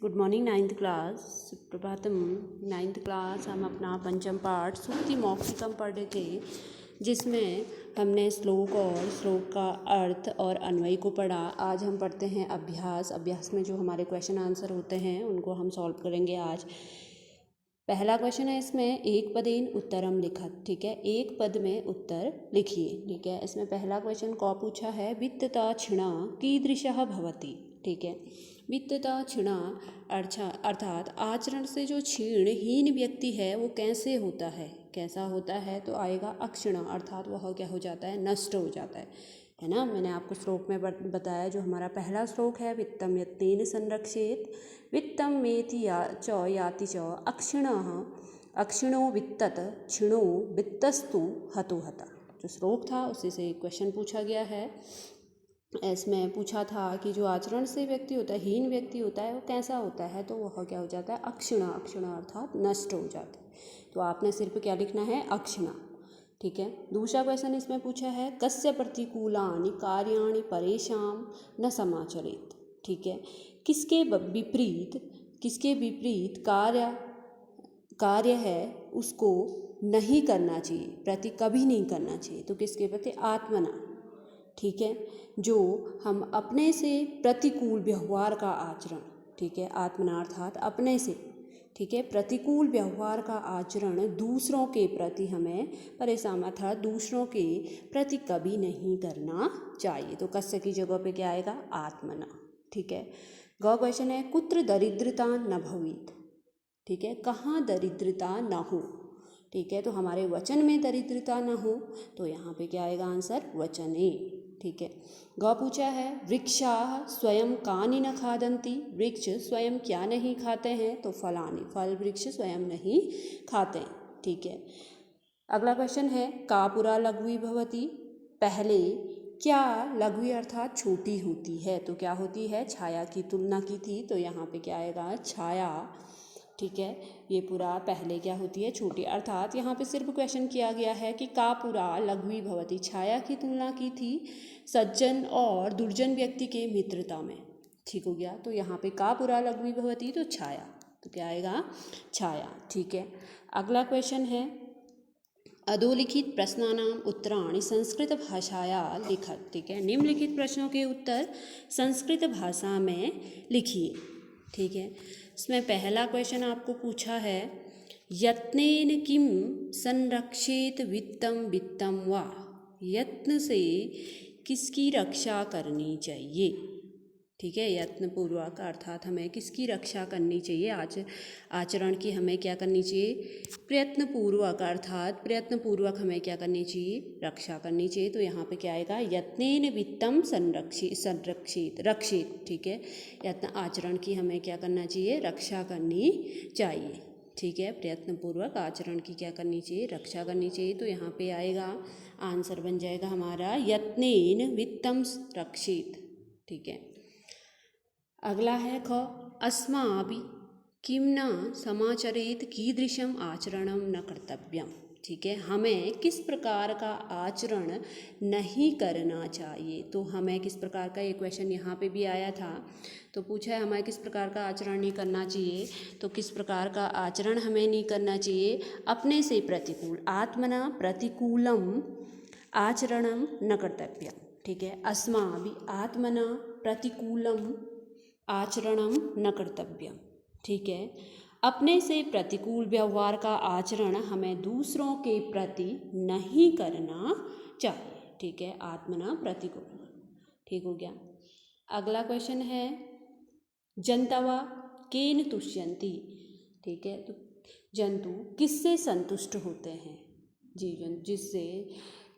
Good morning ninth class. सुप्रभातम। Ninth class हम अपना पंचम पाठ सूक्ति मौखिकम पढ़ रहे थे, जिसमें हमने श्लोक और श्लोक का अर्थ और अन्वय को पढ़ा। आज हम पढ़ते हैं अभ्यास। अभ्यास में जो हमारे क्वेश्चन आंसर होते हैं उनको हम सॉल्व करेंगे आज। पहला क्वेश्चन है इसमें, एक पदेन उत्तरम लिखत। ठीक है, एक पद में उत्तर लिखिए। ठीक है, इसमें पहला क्वेश्चन को पूछा है, वित्तता क्षिणा कीदृशः भवति। ठीक है, वित्तता क्षिणा अर्थात आचरण से जो क्षीणहीन व्यक्ति है वो कैसे होता है, कैसा होता है, तो आएगा अक्षिणा, अर्थात वह क्या हो जाता है, नष्ट हो जाता है ना। मैंने आपको श्लोक में बताया, जो हमारा पहला श्लोक है, वित्तम यत्तेन संरक्षेत वित्तम मेति याति च अक्षिणः अक्षिणो वित्तत क्षिणो वित्तस्तु हतो हता। जो श्लोक था उसी से क्वेश्चन पूछा गया है। इसमें पूछा था कि जो आचरण से व्यक्ति होता है, हीन व्यक्ति होता है, वो कैसा होता है, तो वह क्या हो जाता है, अक्षिणा। अक्षिणा अर्थात नष्ट हो जाता है। तो आपने सिर्फ क्या लिखना है, अक्षिणा। ठीक है, दूसरा क्वेश्चन इसमें पूछा है, कस्य प्रतिकूलानि कार्याणि परेषां न समाचरेत। ठीक है, किसके विपरीत कार्य है उसको नहीं करना चाहिए, प्रति कभी नहीं करना चाहिए। तो किसके प्रति, आत्मना। ठीक है, जो हम अपने से प्रतिकूल व्यवहार का आचरण, ठीक है, आत्मना अर्थात अपने से, ठीक है, प्रतिकूल व्यवहार का आचरण दूसरों के प्रति हमें परेशान अर्थात दूसरों के प्रति कभी नहीं करना चाहिए। तो कस्य की जगह पे क्या आएगा, आत्मना। ठीक है, ग क्वेश्चन है, कुत्र दरिद्रता न भवेत्। ठीक है, कहाँ दरिद्रता न हो। ठीक है, तो हमारे वचन में दरिद्रता न हो, तो यहाँ पे क्या आएगा आंसर, वचने। ठीक है, ग पूछा है, वृक्षाः स्वयं कानि न खादन्ति। वृक्ष स्वयं क्या नहीं खाते हैं, तो फलानि, फल वृक्ष स्वयं नहीं खाते हैं। ठीक है, अगला क्वेश्चन है, का पुरा लघ्वी भवति। पहले क्या लघ्वी अर्थात छोटी होती है, तो क्या होती है, छाया की तुलना की थी, तो यहाँ पे क्या आएगा, छाया। ठीक है, ये पूरा पहले क्या होती है, छोटी, अर्थात यहाँ पे सिर्फ क्वेश्चन किया गया है कि का पुरा लघ्वी भवति, छाया की तुलना की थी सज्जन और दुर्जन व्यक्ति के मित्रता में। ठीक हो गया, तो यहाँ पे का पुरा लघ्वी भवति, तो छाया, तो क्या आएगा, छाया। ठीक है, अगला क्वेश्चन है, अधोलिखित प्रश्नानाम उत्तराणि संस्कृत भाषाया लिखत। ठीक है, निम्नलिखित प्रश्नों के उत्तर संस्कृत भाषा में लिखिए। ठीक है, इसमें पहला क्वेश्चन आपको पूछा है, यत्नेन किम संरक्षेत वित्तम वा। यत्न से किसकी रक्षा करनी चाहिए। ठीक है, यत्नपूर्वक अर्थात हमें किसकी रक्षा करनी चाहिए, आचरण की हमें क्या करनी चाहिए, प्रयत्नपूर्वक अर्थात प्रयत्नपूर्वक हमें क्या करनी चाहिए, रक्षा करनी चाहिए। तो यहाँ पे क्या आएगा, यत्नेन वित्तम रक्षित। ठीक है, यत्न आचरण की हमें क्या करना चाहिए, रक्षा करनी चाहिए। ठीक है, प्रयत्नपूर्वक आचरण की क्या करनी चाहिए, रक्षा करनी चाहिए। तो यहाँ पे आएगा आंसर बन जाएगा हमारा यत्नेन वित्तम रक्षित। ठीक है, अगला है ख, अस्माभि किम न समाचरेत कीदृशम आचरणम न कर्तव्यम। ठीक है, हमें किस प्रकार का आचरण नहीं करना चाहिए। तो हमें किस प्रकार का, ये क्वेश्चन यहाँ पे भी आया था, तो पूछा है हमें किस प्रकार का आचरण नहीं करना चाहिए। तो किस प्रकार का आचरण हमें नहीं करना चाहिए, अपने से प्रतिकूल, आत्मना प्रतिकूलम आचरणम न कर्तव्यम। ठीक है, अस्माभि आत्मना प्रतिकूलम आचरणम न कर्तव्यम। ठीक है, अपने से प्रतिकूल व्यवहार का आचरण हमें दूसरों के प्रति नहीं करना चाहिए। ठीक है, आत्मना प्रतिकूल। ठीक हो गया, अगला क्वेश्चन है, जंतवा केन तुष्यन्ति। ठीक है, तो जंतु किससे संतुष्ट होते हैं, जीव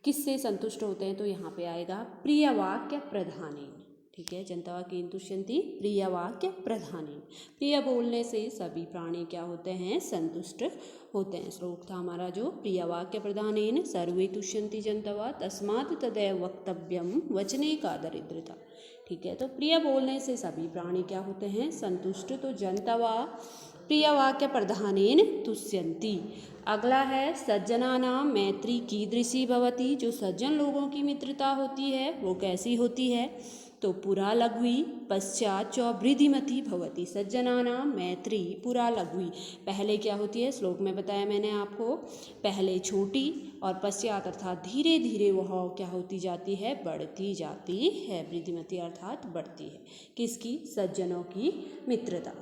किससे संतुष्ट होते हैं, तो यहाँ पे आएगा प्रियवाक्य प्रधानेन। ठीक है, जंतवा केन तुष्यन्ति प्रियवाक्य प्रधानेन। प्रिय बोलने से सभी प्राणी क्या होते हैं, संतुष्ट होते हैं। श्लोक था हमारा जो, प्रियवाक्य प्रधानेन सर्वे तुष्यन्ति जंतवा तस्मात् तदैव वक्तव्यम वचने का दरिद्रता। ठीक है, तो प्रिय बोलने से सभी प्राणी क्या होते हैं, संतुष्ट। तो जंतवा प्रियवाक्य प्रधानेन तुष्यन्ति। अगला है, सज्जनानां मैत्री कीदृशी भवति। जो सज्जन लोगों की मित्रता होती है वो कैसी होती है। तो पुरा लघ्वी पश्चात च वृद्धिमती भवति, सज्जनानां मैत्री पुरा लघ्वी। पहले क्या होती है, श्लोक में बताया मैंने आपको, पहले छोटी और पश्चात अर्थात धीरे धीरे वह क्या होती जाती है, बढ़ती जाती है। वृद्धिमती अर्थात बढ़ती है, किसकी, सज्जनों की मित्रता।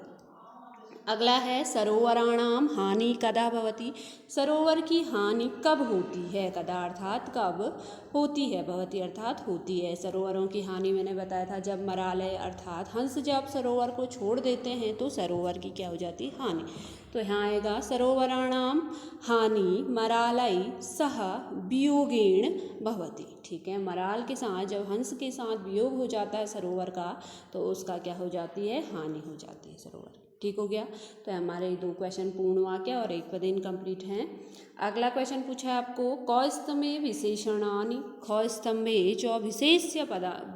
अगला है सरोवराणाम हानि कदा भवति, सरोवर की हानि कब होती है, कदा अर्थात कब होती है, भवति अर्थात होती है। सरोवरों की हानि मैंने बताया था, जब मरालय अर्थात हंस जब सरोवर को छोड़ देते हैं तो सरोवर की क्या हो जाती है, हानि। तो यहाँ आएगा सरोवराणाम हानि मरालय सह वियोगेण भवति, ठीक है। मराल के साथ, जब हंस के साथ वियोग हो जाता है सरोवर का, तो उसका क्या हो जाती है, हानि हो जाती है सरोवर। ठीक हो गया। तो हमारे 2 क्वेश्चन पूर्ण वाक्य और 1 पद इनकम्प्लीट हैं। अगला क्वेश्चन पूछा है आपको, क स्तंभे विशेषणानि, ख स्तंभे च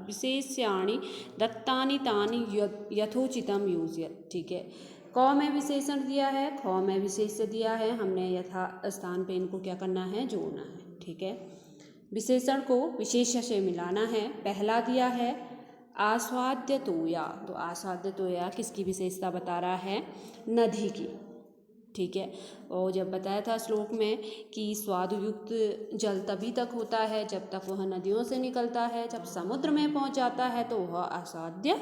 विशेष्याणि दत्तानि तानि यथोचितम युज्यत, ठीक है। क में विशेषण दिया है, ख में विशेष्य दिया है, हमने यथा स्थान पे इनको क्या करना है, जोड़ना है, ठीक है। विशेषण को विशेष्य से मिलाना है। पहला दिया है आस्वाद्य तोया, तो आस्वाद्य तोया किसकी विशेषता बता रहा है, नदी की, ठीक है। और जब बताया था श्लोक में कि स्वादुयुक्त जल तभी तक होता है जब तक वह नदियों से निकलता है, जब समुद्र में पहुंच जाता है तो वह आस्वाद्य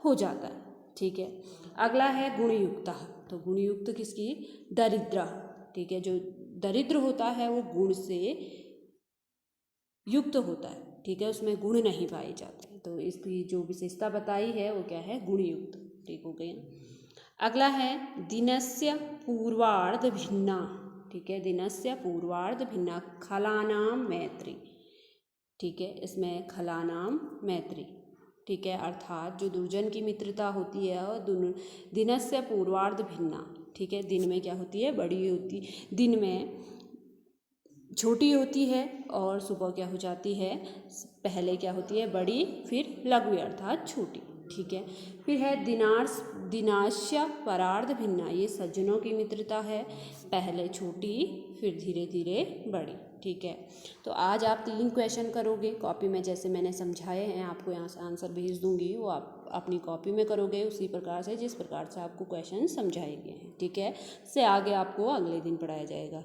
हो जाता है, ठीक है। अगला है गुणयुक्त, तो गुणयुक्त किसकी, दरिद्र, ठीक है। जो दरिद्र होता है वो गुण से युक्त होता है, ठीक है, उसमें गुण नहीं पाए जाते, तो इसकी जो विशेषता बताई है वो क्या है, गुणयुक्त, ठीक हो गया। अगला है दिनस्य पूर्वार्ध भिन्ना, ठीक है, दिनस्य पूर्वार्ध भिन्ना खलानाम मैत्री, ठीक है, इसमें खलानाम मैत्री, ठीक है, अर्थात जो दुर्जन की मित्रता होती है और दिनस्य पूर्वार्ध भिन्ना, ठीक है, दिन में क्या होती है, बड़ी होती, दिन में छोटी होती है और सुबह क्या हो जाती है, पहले क्या होती है, बड़ी, फिर लघु अर्थात छोटी, ठीक है। फिर है दिनाश्य परार्ध भिन्ना, ये सज्जनों की मित्रता है, पहले छोटी फिर धीरे धीरे बड़ी, ठीक है। तो आज आप 3 क्वेश्चन करोगे कॉपी में, जैसे मैंने समझाए हैं, आपको यहाँ से आंसर भेज दूंगी, वो आप अपनी कॉपी में करोगे उसी प्रकार से जिस प्रकार से आपको क्वेश्चन समझाए गए हैं, ठीक है। से आगे आपको अगले दिन पढ़ाया जाएगा।